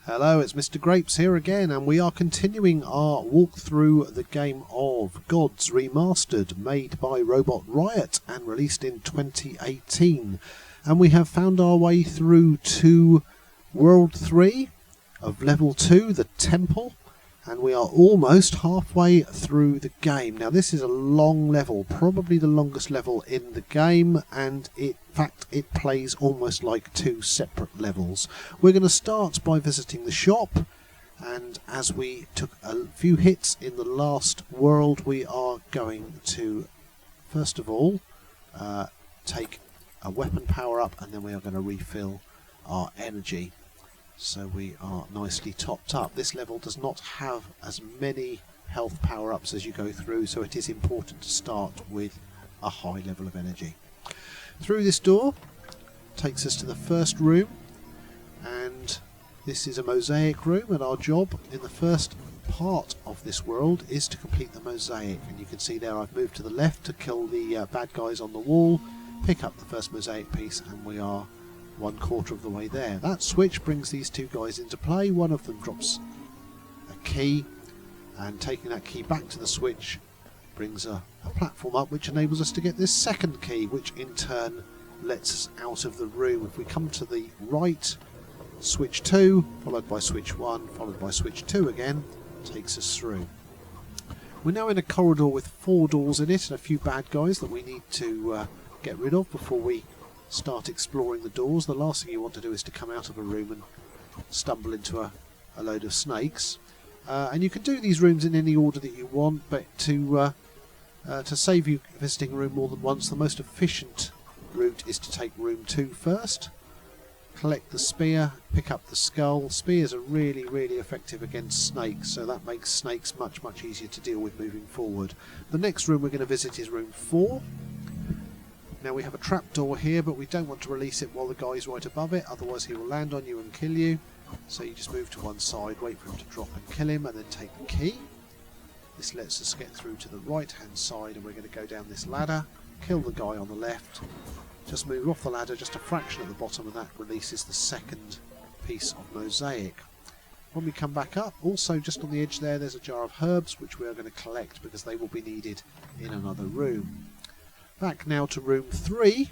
Hello, it's Mr. Grapes here again, and we are continuing our walk through the game of Gods Remastered, made by Robot Riot and released in 2018. And we have found our way through to World 3 of Level 2, the Temple, and we are almost halfway through the game. Now this is a long level, probably the longest level in the game, and in fact it plays almost like two separate levels. We're going to start by visiting the shop, and as we took a few hits in the last world, we are going to first of all take a weapon power up, and then we are going to refill our energy. So we are nicely topped up. This level does not have as many health power-ups as you go through, so it is important to start with a high level of energy. Through this door takes us to the first room, and this is a mosaic room, and our job in the first part of this world is to complete the mosaic. And you can see there I've moved to the left to kill the bad guys on the wall, pick up the first mosaic piece, and we are 1/4 of the way there. That switch brings these two guys into play. One of them drops a key, and taking that key back to the switch brings a platform up which enables us to get this second key, which in turn lets us out of the room. If we come to the right, switch 2 followed by switch 1 followed by switch 2 again takes us through. We're now in a corridor with 4 doors in it and a few bad guys that we need to get rid of before we start exploring the doors. The last thing you want to do is to come out of a room and stumble into a load of snakes. And you can do these rooms in any order that you want, but to save you visiting a room more than once, the most efficient route is to take room 2 first. Collect the spear, pick up the skull. Spears are really effective against snakes, so that makes snakes much easier to deal with moving forward. The next room we're going to visit is room 4. Now we have a trapdoor here, but we don't want to release it while the guy's right above it, otherwise he will land on you and kill you. So you just move to one side, wait for him to drop and kill him, and then take the key. This lets us get through to the right hand side, and we're going to go down this ladder, kill the guy on the left, just move off the ladder just a fraction at the bottom, and that releases the second piece of mosaic. When we come back up, also just on the edge there's a jar of herbs which we are going to collect because they will be needed in another room. Back now to room 3,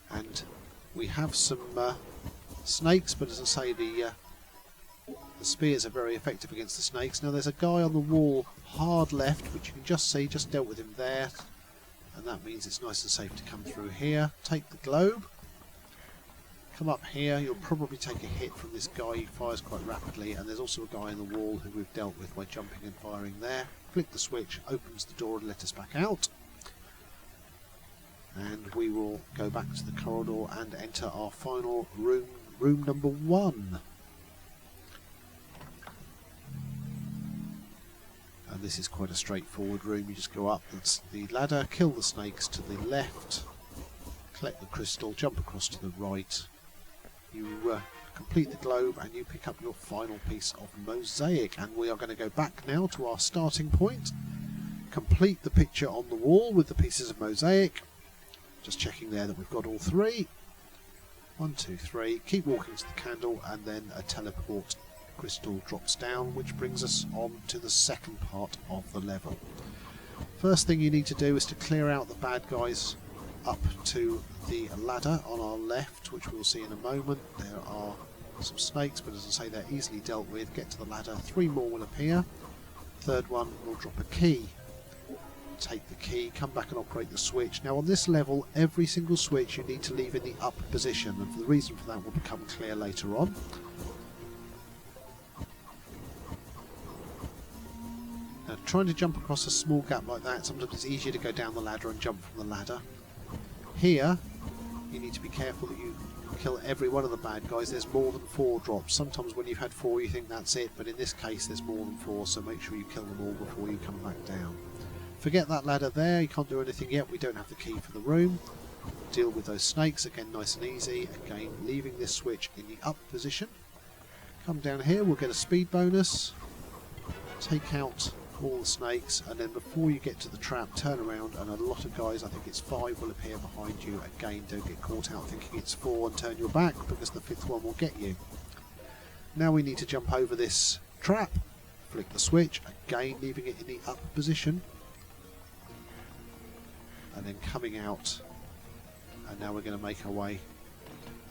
and we have some snakes, but as I say, the spears are very effective against the snakes. Now there's a guy on the wall hard left, which you can just see, just dealt with him there, and that means it's nice and safe to come through here. Take the globe, come up here, you'll probably take a hit from this guy, he fires quite rapidly, and there's also a guy in the wall who we've dealt with by jumping and firing there. Flick the switch, opens the door and let us back out, and we will go back to the corridor and enter our final room, room number 1. And this is quite a straightforward room. You just go up the ladder, kill the snakes to the left, collect the crystal, jump across to the right, you complete the globe, and you pick up your final piece of mosaic. And we are going to go back now to our starting point, complete the picture on the wall with the pieces of mosaic, just checking there that we've got all 3. 1, 2, 3, keep walking to the candle, and then a teleport crystal drops down, which brings us on to the second part of the level. First thing you need to do is to clear out the bad guys up to the ladder on our left, which we'll see in a moment. There are some snakes, but as I say, they're easily dealt with. Get to the ladder, 3 more will appear. Third one will drop a key. Take the key, come back and operate the switch. Now on this level, every single switch you need to leave in the up position, and the reason for that will become clear later on. Now, trying to jump across a small gap like that, sometimes it's easier to go down the ladder and jump from the ladder. Here, you need to be careful that you kill every one of the bad guys. There's more than 4 drops. Sometimes when you've had 4 you think that's it, but in this case there's more than 4, so make sure you kill them all before you come back down. Forget that ladder there, you can't do anything yet, we don't have the key for the room. Deal with those snakes, again nice and easy, again leaving this switch in the up position. Come down here, we'll get a speed bonus. Take out all the snakes, and then before you get to the trap, turn around and a lot of guys, I think it's 5, will appear behind you. Again, don't get caught out thinking it's 4 and turn your back, because the 5th one will get you. Now we need to jump over this trap, flick the switch, again leaving it in the up position, and then coming out, and now we're going to make our way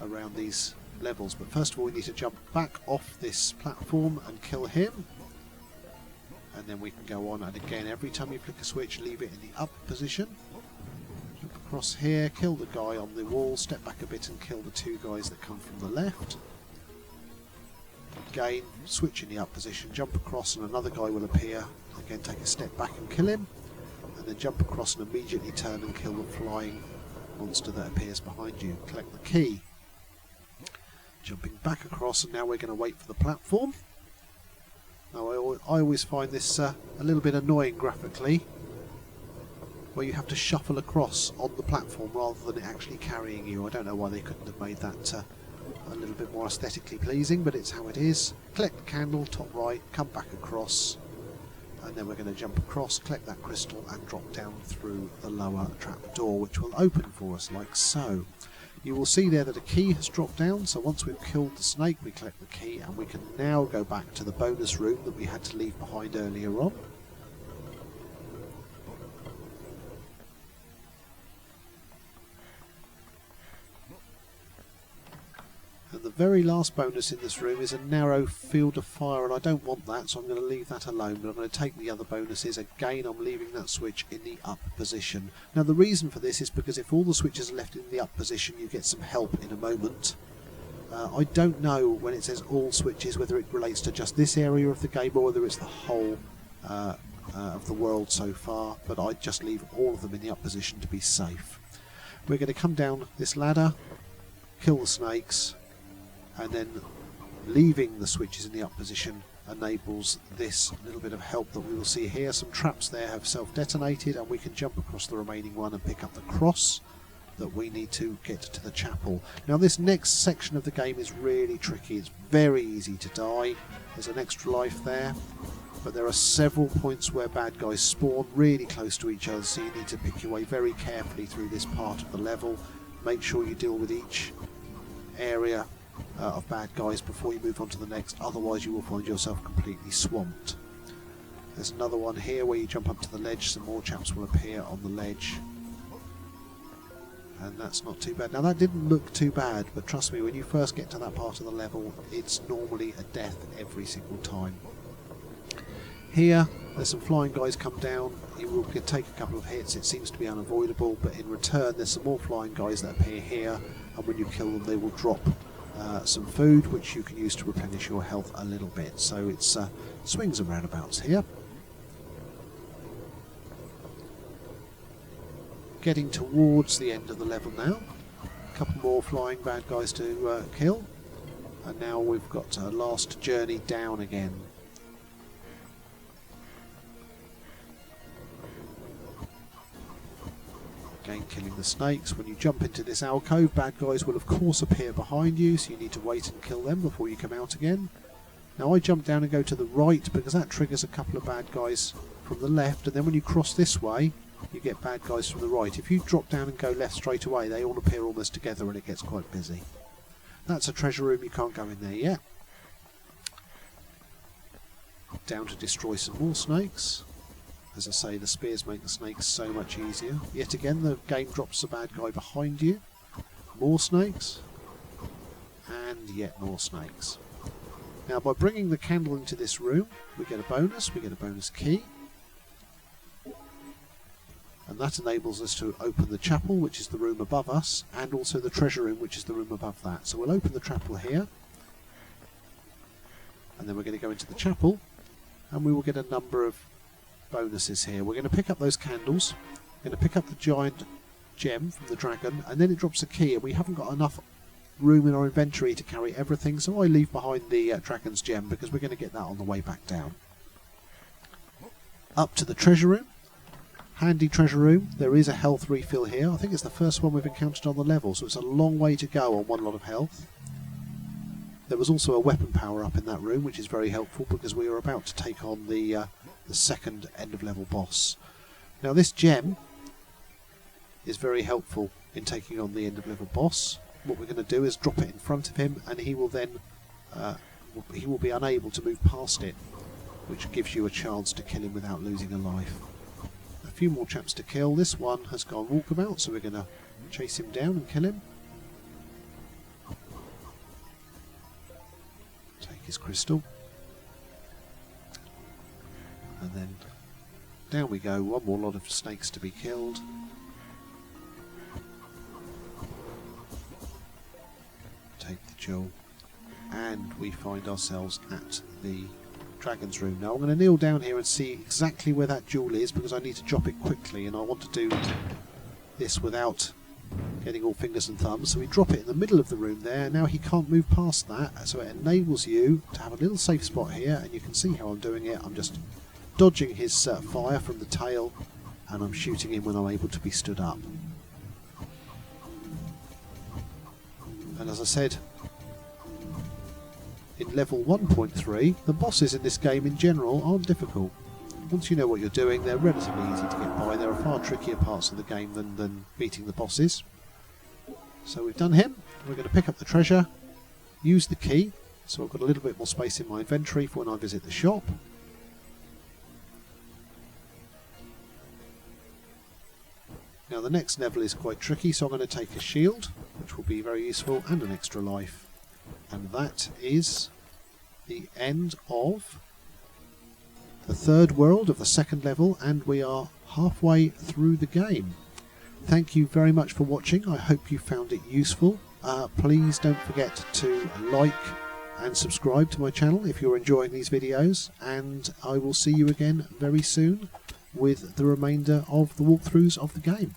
around these levels. But first of all we need to jump back off this platform and kill him, and then we can go on, and again every time you flick a switch leave it in the up position. Jump across here, kill the guy on the wall, step back a bit and kill the 2 guys that come from the left. Again, switch in the up position, jump across and another guy will appear. Again, take a step back and kill him, and then jump across and immediately turn and kill the flying monster that appears behind you. Collect the key. Jumping back across, and now we're going to wait for the platform. Now I always find this a little bit annoying graphically, where you have to shuffle across on the platform rather than it actually carrying you. I don't know why they couldn't have made that a little bit more aesthetically pleasing, but it's how it is. Collect the candle, top right, come back across, and then we're going to jump across, collect that crystal and drop down through the lower trap door, which will open for us like so. You will see there that a key has dropped down, so once we've killed the snake we collect the key, and we can now go back to the bonus room that we had to leave behind earlier on. And the very last bonus in this room is a narrow field of fire, and I don't want that, so I'm going to leave that alone, but I'm going to take the other bonuses. Again, I'm leaving that switch in the up position. Now the reason for this is because if all the switches are left in the up position you get some help in a moment. I don't know when it says all switches whether it relates to just this area of the game or whether it's the whole of the world so far, but I just leave all of them in the up position to be safe. We're going to come down this ladder, kill the snakes, and then leaving the switches in the up position enables this little bit of help that we will see here. Some traps there have self-detonated, and we can jump across the remaining one and pick up the cross that we need to get to the chapel. Now this next section of the game is really tricky. It's very easy to die. There's an extra life there, but there are several points where bad guys spawn really close to each other, so you need to pick your way very carefully through this part of the level. Make sure you deal with each area of bad guys before you move on to the next, otherwise you will find yourself completely swamped. There's another one here where you jump up to the ledge, some more chaps will appear on the ledge, and that's not too bad. Now that didn't look too bad, but trust me, when you first get to that part of the level it's normally a death every single time. Here there's some flying guys come down, you will take a couple of hits, it seems to be unavoidable, but in return there's some more flying guys that appear here, and when you kill them they will drop some food which you can use to replenish your health a little bit. So it's swings and roundabouts here. Getting towards the end of the level now. A couple more flying bad guys to kill, and now we've got a last journey down again. Again, killing the snakes. When you jump into this alcove, bad guys will of course appear behind you, so you need to wait and kill them before you come out again. Now I jump down and go to the right because that triggers a couple of bad guys from the left, and then when you cross this way you get bad guys from the right. If you drop down and go left straight away they all appear almost together and it gets quite busy. That's a treasure room, you can't go in there yet. Down to destroy some more snakes. As I say, the spears make the snakes so much easier. Yet again the game drops a bad guy behind you. More snakes. And yet more snakes. Now by bringing the candle into this room we get a bonus key. And that enables us to open the chapel, which is the room above us, and also the treasure room, which is the room above that. So we'll open the chapel here, and then we're going to go into the chapel, and we will get a number of bonuses here. We're going to pick up those candles, we're going to pick up the giant gem from the dragon, and then it drops a key, and we haven't got enough room in our inventory to carry everything, so I leave behind the dragon's gem because we're going to get that on the way back down. Up to the treasure room. Handy treasure room. There is a health refill here. I think it's the first one we've encountered on the level, so it's a long way to go on one lot of health. There was also a weapon power up in that room, which is very helpful because we are about to take on the second end of level boss. Now this gem is very helpful in taking on the end of level boss. What we're going to do is drop it in front of him, and he will then he will be unable to move past it, which gives you a chance to kill him without losing a life. A few more chaps to kill. This one has gone walkabout, so we're going to chase him down and kill him. Take his crystal. And then down we go. One more lot of snakes to be killed. Take the jewel. And we find ourselves at the dragon's room. Now I'm going to kneel down here and see exactly where that jewel is, because I need to drop it quickly, and I want to do this without getting all fingers and thumbs. So we drop it in the middle of the room there. Now he can't move past that, so it enables you to have a little safe spot here, and you can see how I'm doing it. I'm just dodging his fire from the tail, and I'm shooting him when I'm able to be stood up. And as I said, in level 1.3, the bosses in this game in general aren't difficult. Once you know what you're doing, they're relatively easy to get by. There are far trickier parts of the game than beating the bosses. So we've done him. We're going to pick up the treasure, use the key, so I've got a little bit more space in my inventory for when I visit the shop. Now the next level is quite tricky, so I'm going to take a shield, which will be very useful, and an extra life. And that is the end of the third world of the second level, and we are halfway through the game. Thank you very much for watching. I hope you found it useful. Please don't forget to like and subscribe to my channel if you're enjoying these videos, and I will see you again very soon with the remainder of the walkthroughs of the game.